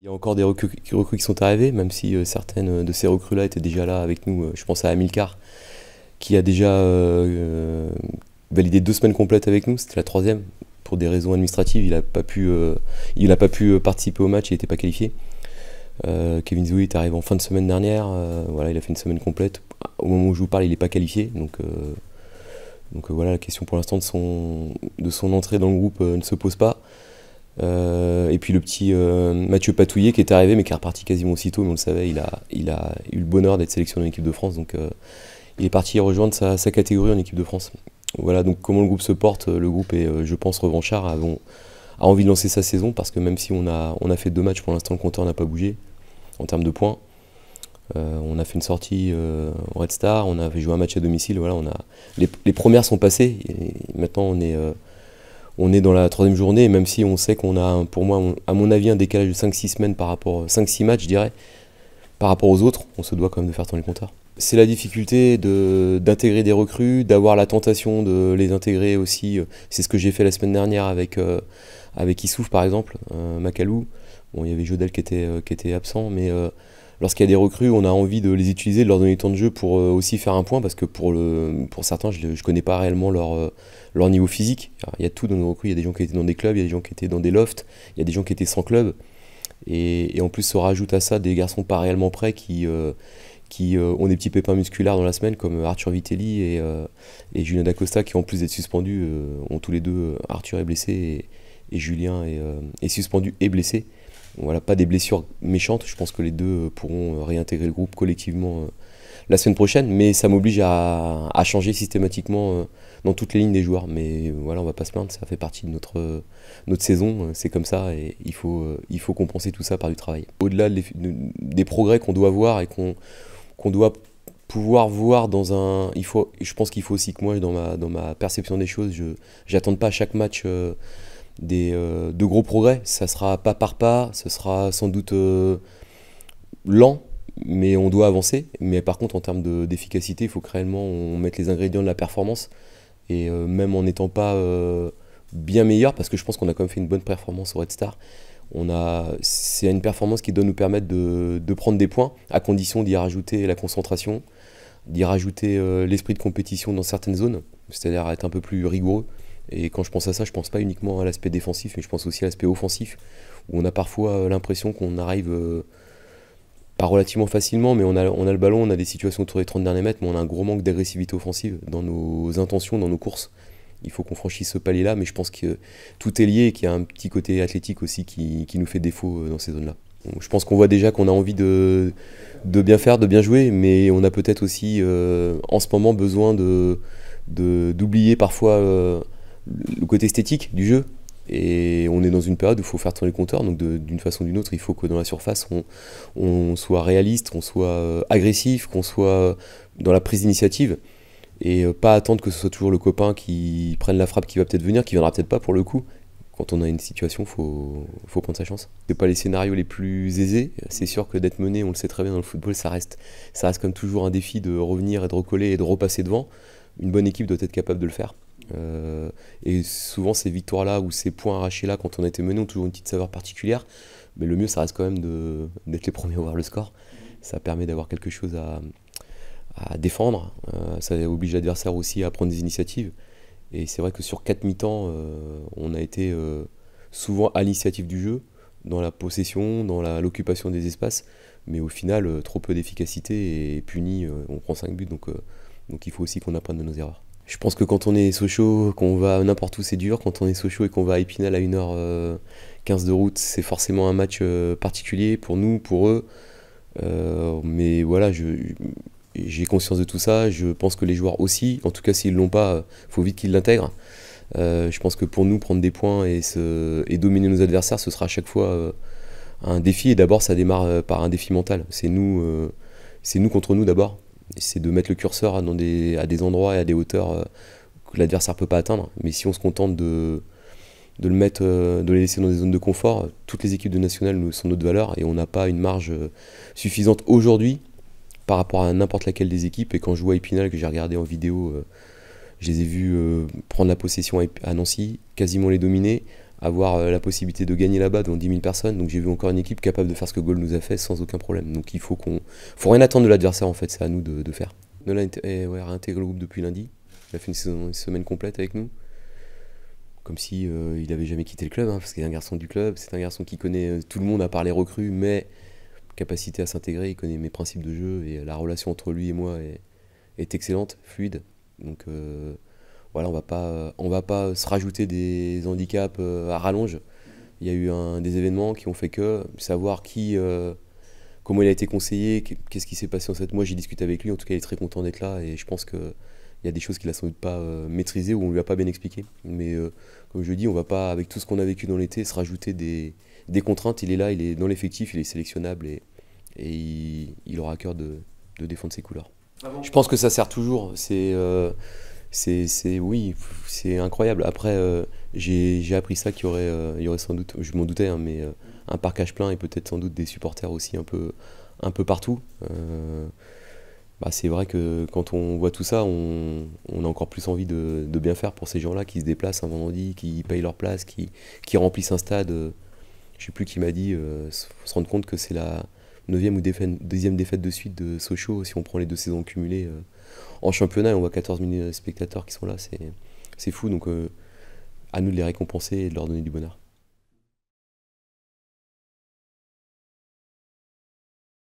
Il y a encore des recrues qui sont arrivées, même si certaines de ces recrues-là étaient déjà là avec nous. Je pense à Amilcar, qui a déjà validé 2 semaines complètes avec nous. C'était la troisième. Pour des raisons administratives, il a pas pu participer au match, il n'était pas qualifié. Kevin Zoui est arrivé en fin de semaine dernière. Voilà, il a fait une semaine complète. Au moment où je vous parle, il n'est pas qualifié. Donc voilà, la question pour l'instant de son entrée dans le groupe ne se pose pas. Et puis le petit Mathieu Patouillet qui est arrivé mais qui est reparti quasiment aussitôt, mais on le savait, il a eu le bonheur d'être sélectionné en équipe de France, donc il est parti rejoindre sa catégorie en équipe de France. Voilà, donc comment le groupe se porte, le groupe est, je pense, revanchard, a envie de lancer sa saison, parce que même si on a fait 2 matchs, pour l'instant le compteur n'a pas bougé en termes de points. On a fait une sortie en Red Star, on avait joué un match à domicile, voilà, les premières sont passées, et maintenant on est dans la 3e journée, et même si on sait qu'on a, pour moi, à mon avis, un décalage de 5-6 semaines par rapport, 5-6 matchs, je dirais, par rapport aux autres, on se doit quand même de faire tourner le compteur. C'est la difficulté d'intégrer des recrues, d'avoir la tentation de les intégrer aussi. C'est ce que j'ai fait la semaine dernière avec Issouf, par exemple, Macalou. Bon, il y avait Jodel qui était absent, mais lorsqu'il y a des recrues, on a envie de les utiliser, de leur donner temps de jeu pour aussi faire un point, parce que pour certains, je ne connais pas réellement leur niveau physique. Alors, il y a tout dans nos recrues, il y a des gens qui étaient dans des clubs, il y a des gens qui étaient dans des lofts, il y a des gens qui étaient sans club. Et en plus, se rajoute à ça des garçons pas réellement prêts qui ont des petits pépins musculaires dans la semaine, comme Arthur Vitelli et Julien Dacosta, qui en plus d'être suspendus, ont tous les deux, Arthur est blessé et Julien est suspendu et blessé. Voilà, pas des blessures méchantes, je pense que les deux pourront réintégrer le groupe collectivement la semaine prochaine, mais ça m'oblige à changer systématiquement dans toutes les lignes des joueurs. Mais voilà, on va pas se plaindre, ça fait partie de notre saison, c'est comme ça, et il faut compenser tout ça par du travail. Au-delà des progrès qu'on doit voir et qu'on doit pouvoir voir je pense qu'il faut aussi que moi, dans ma perception des choses, j'attende pas à chaque match de gros progrès. Ça sera pas par pas, ce sera sans doute lent, mais on doit avancer. Mais par contre, en termes d'efficacité, il faut que réellement on mette les ingrédients de la performance, et même en n'étant pas bien meilleur, parce que je pense qu'on a quand même fait une bonne performance au Red Star. C'est une performance qui doit nous permettre de prendre des points, à condition d'y rajouter la concentration, d'y rajouter l'esprit de compétition dans certaines zones, c'est-à-dire être un peu plus rigoureux. Et quand je pense à ça, je pense pas uniquement à l'aspect défensif, mais je pense aussi à l'aspect offensif, où on a parfois l'impression qu'on arrive pas relativement facilement, mais on a le ballon, on a des situations autour des 30 derniers mètres, mais on a un gros manque d'agressivité offensive dans nos intentions, dans nos courses. Il faut qu'on franchisse ce palier-là, mais je pense que tout est lié et qu'il y a un petit côté athlétique aussi qui nous fait défaut dans ces zones-là. Je pense qu'on voit déjà qu'on a envie de bien faire, de bien jouer, mais on a peut-être aussi en ce moment besoin d'oublier parfois le côté esthétique du jeu. Et on est dans une période où il faut faire tourner le compteur, donc d'une façon ou d'une autre, il faut que dans la surface, on soit réaliste, qu'on soit agressif, qu'on soit dans la prise d'initiative, et pas attendre que ce soit toujours le copain qui prenne la frappe qui va peut-être venir, qui viendra peut-être pas pour le coup. Quand on a une situation, faut prendre sa chance. C'est pas les scénarios les plus aisés. C'est sûr que d'être mené, on le sait très bien dans le football, ça reste comme toujours un défi de revenir et de recoller et de repasser devant. Une bonne équipe doit être capable de le faire. Et souvent ces victoires-là ou ces points arrachés-là, quand on a été mené, ont toujours une petite saveur particulière. Mais le mieux, ça reste quand même d'être les premiers à ouvrir le score. Ça permet d'avoir quelque chose à défendre. Ça oblige l'adversaire aussi à prendre des initiatives. Et c'est vrai que sur 4 mi-temps, on a été souvent à l'initiative du jeu, dans la possession, dans l'occupation des espaces, mais au final, trop peu d'efficacité, et puni, on prend 5 buts, donc il faut aussi qu'on apprenne de nos erreurs. Je pense que quand on est Sochaux, qu'on va n'importe où, c'est dur. Quand on est Sochaux et qu'on va à Épinal à 1h15 de route, c'est forcément un match particulier pour nous, pour eux. Mais voilà, j'ai conscience de tout ça. Je pense que les joueurs aussi, en tout cas s'ils ne l'ont pas, il faut vite qu'ils l'intègrent. Je pense que pour nous, prendre des points et dominer nos adversaires, ce sera à chaque fois un défi. Et d'abord, ça démarre par un défi mental. C'est nous contre nous d'abord. C'est de mettre le curseur à des endroits et à des hauteurs que l'adversaire ne peut pas atteindre. Mais si on se contente de les laisser dans des zones de confort, toutes les équipes de nationale sont notre valeur, et on n'a pas une marge suffisante aujourd'hui par rapport à n'importe laquelle des équipes. Et quand je vois Épinal, que j'ai regardé en vidéo, je les ai vus prendre la possession à Nancy, quasiment les dominer, avoir la possibilité de gagner là-bas devant 10 000 personnes. Donc j'ai vu encore une équipe capable de faire ce que Gaulle nous a fait sans aucun problème. Donc il faut rien attendre de l'adversaire en fait, c'est à nous de faire. Nolan est réintégré le groupe depuis lundi. Il a fait une semaine complète avec nous. Comme si il avait jamais quitté le club, hein, parce qu'il est un garçon du club, c'est un garçon qui connaît tout le monde à part les recrues, mais capacité à s'intégrer, il connaît mes principes de jeu et la relation entre lui et moi est excellente, fluide. Donc voilà, on va pas se rajouter des handicaps à rallonge. Il y a eu des événements qui ont fait que savoir comment il a été conseillé, qu'est-ce qui s'est passé en cette. Moi j'ai discuté avec lui, en tout cas il est très content d'être là et je pense que il y a des choses qu'il a sans doute pas maîtrisées ou on lui a pas bien expliqué. Mais comme je dis, on va pas, avec tout ce qu'on a vécu dans l'été, se rajouter des contraintes. Il est là, il est dans l'effectif, il est sélectionnable et il aura à cœur de défendre ses couleurs. Ah bon. Je pense que ça sert toujours. Oui, c'est incroyable. Après, j'ai appris ça il y aurait sans doute, je m'en doutais, hein, mais un parcage plein et peut-être sans doute des supporters aussi un peu partout. C'est vrai que quand on voit tout ça, on a encore plus envie de bien faire pour ces gens-là qui se déplacent un vendredi, qui payent leur place, qui remplissent un stade. Je ne sais plus qui m'a dit, faut se rendre compte que c'est la 9e ou 10e défaite de suite de Sochaux. Si on prend les 2 saisons cumulées en championnat, on voit 14 000 spectateurs qui sont là, c'est fou. Donc à nous de les récompenser et de leur donner du bonheur.